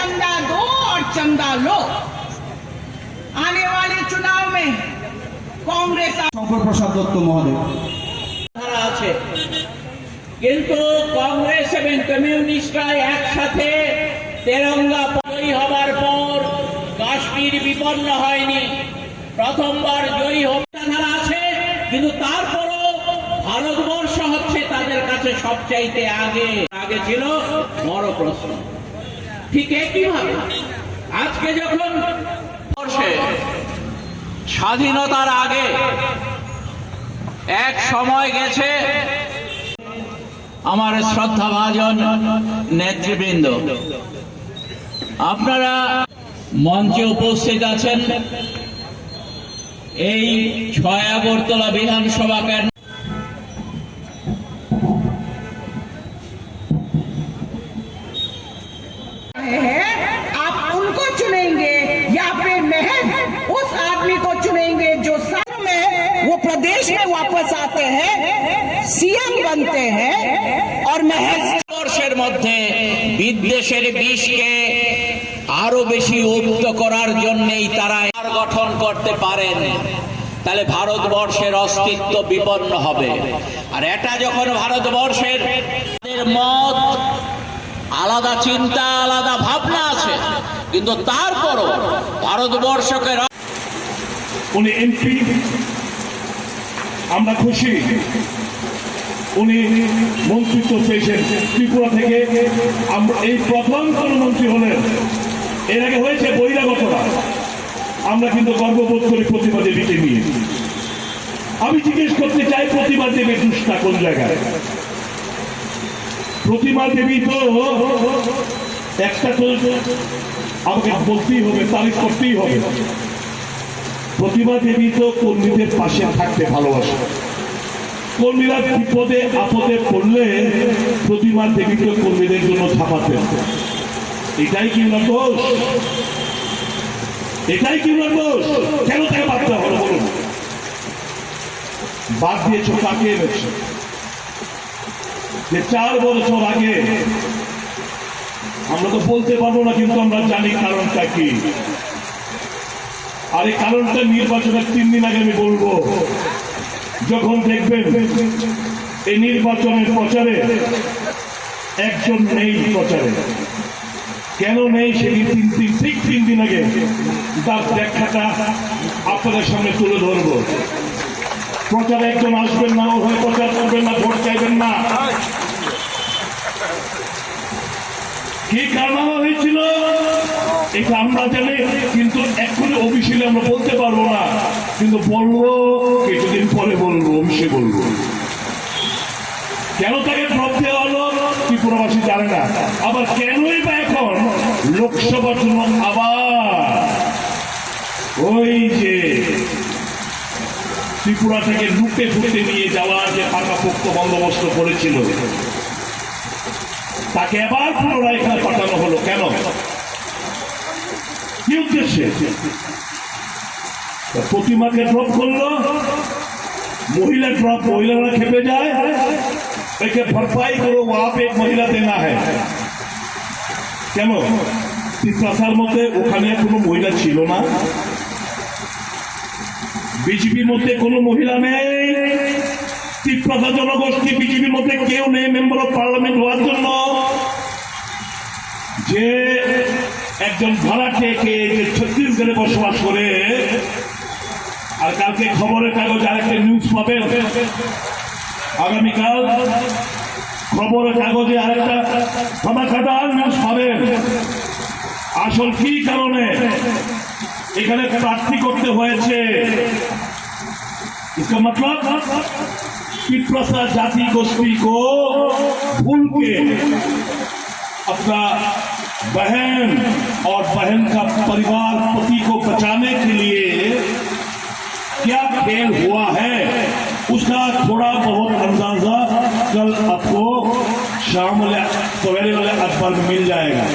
चंदा दो और चंदा लो। आने वाले चुनाव में कांग्रेस শঙ্কর প্রসাদ দত্ত মহোদয় ধারা আছে, কিন্তু কংগ্রেস এবং কমিউনিস্টরা একসাথে তেরঙ্গা জয়ী হবার পর কাশ্মীর বিপন্ন হয়নি। প্রথমবার জয়ী হত্যা ধারা আছে, কিন্তু তারপরও ভারতবর্ষ হচ্ছে তাদের কাছে সবচাইতে আগে ছিল বড় প্রশ্ন। ঠিক একইভাবে আজকে যখন স্বাধীনতার আগে এক সময় গেছে, আমার শ্রদ্ধাভাজন নেতৃবৃন্দ, আপনারা মঞ্চে উপস্থিত আছেন। এই 6 আগরতলা বিধানসভা কেন্দ্র आप उनको चुनेंगे या फिर महज उस आदमी को चुनेंगे जो सर में वो प्रदेश में वापस आते हैं, सीएम बनते हैं और महज বর্ষের মধ্যে বিদ্বেষের বিষকে আরো বেশি উক্ত করার জন্যই তারা গঠন করতে পারেন, তাহলে ভারতবর্ষের অস্তিত্ব বিপন্ন হবে। আর এটা যখন ভারতবর্ষের মত আলাদা, চিন্তা আলাদা, ভাবনা আছে, কিন্তু তারপরও ভারতবর্ষকে উনি এমপি, আমরা খুশি। উনি মন্ত্রিত্ব পেয়েছেন ত্রিপুরা থেকে। আমরা এই প্রথম কোন মন্ত্রী হলেন, এর আগে হয়েছে বহিরাগতরা। আমরা কিন্তু গর্ববোধ করি প্রতিভা দেবীকে নিয়ে। আমি জিজ্ঞেস করতে চাই, প্রতিভা দেবীর দুষ্টা কোন জায়গায়? প্রতিমা দেবী তো একটা তো আমাকে বলতেই হবে, তারিফ করতেই হবে। প্রতিমা দেবী তো কর্মীদের পাশে থাকতে ভালোবাসে। কর্মীরা বিপদে আপদে পড়লে প্রতিমা দেবী তো কর্মীদের জন্য ছাপাতেন। এটাই কি না দোষ? এটাই কি না দোষ? কেন তাকে বাদ দেওয়া হলো বলুন? বাদ দিয়েছ কাকে এনেছে? যে 4 বছর আগে, আমরা তো বলতে পারবো না, কিন্তু আমরা জানি কারণটা কি। আর এই কারণটা নির্বাচনের 3 দিন আগে আমি বলবো। যখন দেখবেন এই নির্বাচনের প্রচারে একজন নেই প্রচারে, কেন নেই সেদিন ঠিক 3 দিন আগে তার ব্যাখ্যাটা আপনাদের সামনে তুলে ধরবো। প্রচারে একজন আসবেন না, ও হয়ে প্রচার করবেন না, ভোট চাইবেন না। কি কারণ হয়েছিল এটা আমরা জানি, কিন্তু এক্ষুনি অফিসিয়ালি আমরা বলতে পারবো না, কিন্তু বলবো কিছুদিন পরে, বলবো অফিসে বলবো। কেন তাকে ড্রপ দেওয়া হলো ত্রিপুরাবাসী জানে না। আবার কেনই বা এখন লোকসভার জন্য আবার ওই যে ত্রিপুরা থেকে লুটে ফুটে নিয়ে যাওয়ার যে পাকাপোক্ত বন্দোবস্ত করেছিল, তাকে আবার পুনরায় এখানে পাঠানো হলো। কেন? কি উদ্দেশ্যে? প্রতিমাকে ড্রপ করলো, মহিলা ড্রপ, মহিলারা খেপে যায়, একে ভরপাই করো, ওয়া পে মহিলা দেনা হয়। কেন? তিস্তার মধ্যে ওখানে কোনো মহিলা ছিল না, বিজেপির মধ্যে কোনো মহিলা নেই, তিপ্রাসা জনগোষ্ঠী বিজেপির মধ্যে কেউ নেই মেম্বার অফ পার্লামেন্ট হওয়ার জন্য। যে একজন ভাড়াটে কে ছত্তিশগড়ে বসবাস করে, আর কালকে খবরের কাগজে আরেকটা নিউজ পাবেন, আগামীকাল খবরের কাগজে আরেকটা খাটাখাটা নিউজ পাবেন। আসল কি কারণে এখানে প্রার্থী করতে হয়েছে? इसका मतलब पितृसा जाति गोष्ठी को भूल के अपना बहन और बहन का परिवार पति को बचाने के लिए क्या खेल हुआ है, उसका थोड़ा बहुत अंदाजा कल आपको शाम वाले सवेरे वाले अखबार में मिल जाएगा।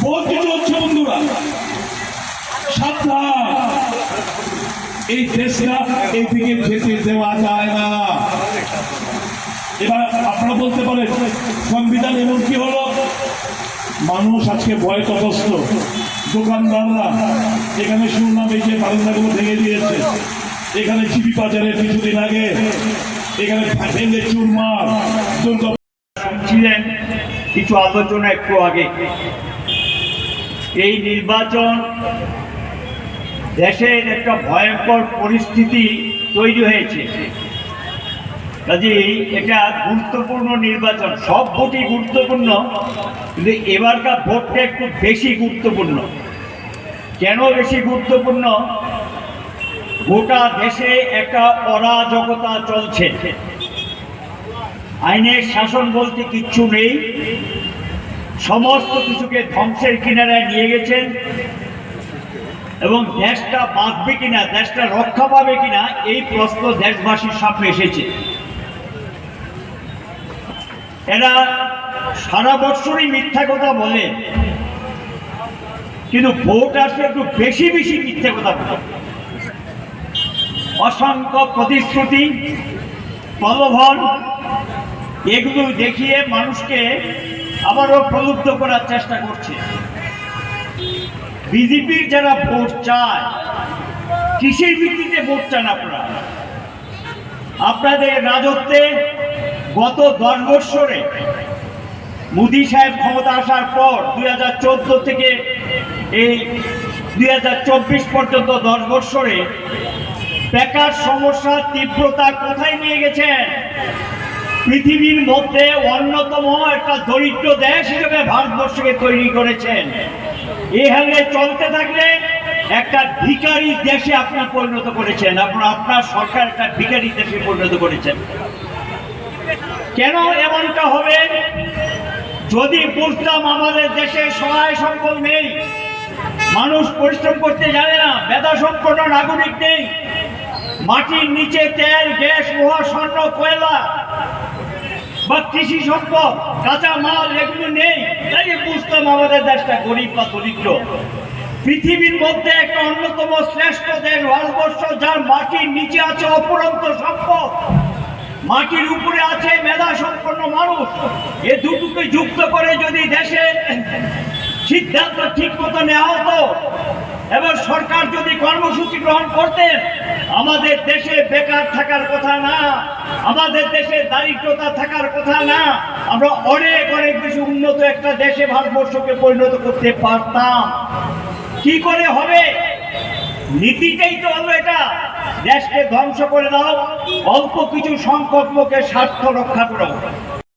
बहुत কিছু হচ্ছে বন্ধুরা, সাবধান। এই দেশটা এই দিকে যেতে দেওয়া যায় না। এবার আপনারা বলতে পারেন সংবিধান এমন কি হলো মানুষ আজকে ভয় তপস্ত। দোকানদাররা এখানে শুনলাম এই যে বারান্দাগুলো ভেঙে দিয়েছে, এখানে জিবি বাজারে কিছুদিন আগে এখানে ভেঙে চুরমার দুর্গা শুনছিলেন কিছু আলোচনা একটু আগে। এই নির্বাচন দেশের একটা ভয়ঙ্কর পরিস্থিতি তৈরি হয়েছে, কাজেই এটা গুরুত্বপূর্ণ নির্বাচন। সব ভোটই গুরুত্বপূর্ণ, কিন্তু এবারকার ভোটটা একটু বেশি গুরুত্বপূর্ণ। কেন বেশি গুরুত্বপূর্ণ? গোটা দেশে একটা অরাজকতা চলছে, আইনের শাসন বলতে কিচ্ছু নেই, সমস্ত কিছুকে ধ্বংসের কিনারায় নিয়ে গেছেন এবং দেশটা বাঁচবে কিনা, দেশটা রক্ষা পাবে কিনা এই প্রশ্ন দেশবাসীর সামনে এসেছে। এরা সারা বছরই মিথ্যা কথা বলে, কিন্তু ভোট আসলে একটু বেশি বেশি মিথ্যা কথা বলে। অসংখ্য প্রতিশ্রুতি, প্রলোভন, এগুলো দেখিয়ে মানুষকে আবারও প্রলুব্ধ করার চেষ্টা করছে। বিজেপির যারা ভোট চায়, কিসের ভিত্তিতে ভোট চান আপনারা? আপনাদের রাজত্বে গত 10 বৎসরে মোদী সাহেব ক্ষমতা আসার পর 2014 থেকে এই 2024 পর্যন্ত 10 বৎসরে বেকার সমস্যার তীব্রতা কোথায় নিয়ে গেছেন? পৃথিবীর মধ্যে অন্যতম একটা দরিদ্র দেশ হিসেবে ভারতবর্ষকে তৈরি করেছেন। এই হালে চলতে থাকলে একটা ভিখারি দেশে আপনি পরিণত করেছেন, আপনার সরকার একটা ভিখারি দেশে পরিণত করেছেন। কেন এমনটা হবে? যদি বুঝতাম আমাদের দেশে সহায় সম্পদ নেই, মানুষ পরিশ্রম করতে জানে না, মেধা সম্পন্ন নাগরিক নেই, মাটির নিচে তেল, গ্যাস, লোহা, স্বর্ণ, কয়লা বা কৃষি সম্পদ, কাঁচা মাল এগুলো নেই, তাই বুঝতাম আমাদের দেশটা গরিব বা দরিদ্র। পৃথিবীর মধ্যে একটা অন্যতম শ্রেষ্ঠ দেশ ভারতবর্ষ, যার মাটির নিচে আছে অপরন্ত সম্পদ, মাটির উপরে আছে মেধা সম্পন্ন মানুষ। এ দুটোকে যুক্ত করে যদি দেশের সিদ্ধান্ত ঠিক মতো নেওয়া হতো এবং সরকার যদি কর্মসূচি গ্রহণ করতেন, আমাদের দেশে বেকার থাকার কথা না, আমাদের দেশে দারিদ্রতা থাকার কথা না, আমরা অনেক অনেক বেশি উন্নত একটা দেশে ভারতবর্ষকে পরিণত করতে পারতাম। কি করে হবে? নীতিটাই তো হলো এটা, দেশকে ধ্বংস করে দাও, অল্প কিছু সংখ্যক লোকের স্বার্থ রক্ষা করো।